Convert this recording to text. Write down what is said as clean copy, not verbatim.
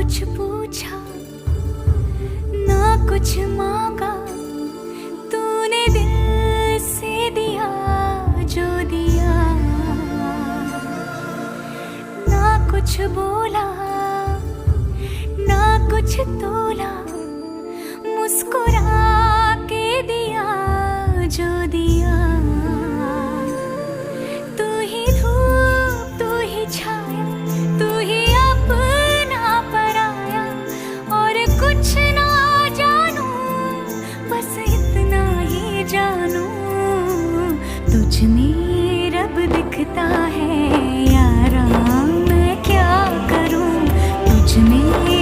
कुछ पूछा ना कुछ मांगा, तूने दिल से दिया जो दिया। ना कुछ बोला ना कुछ तोला, मुस्कुरा के दिया जो दिया। तू ही धूप तू ही छाया, तू ही अपना पराया, और कुछ ना जानू बस इतना ही जानू, तुझ में रब दिखता है यारा, मैं क्या करूं तुझ में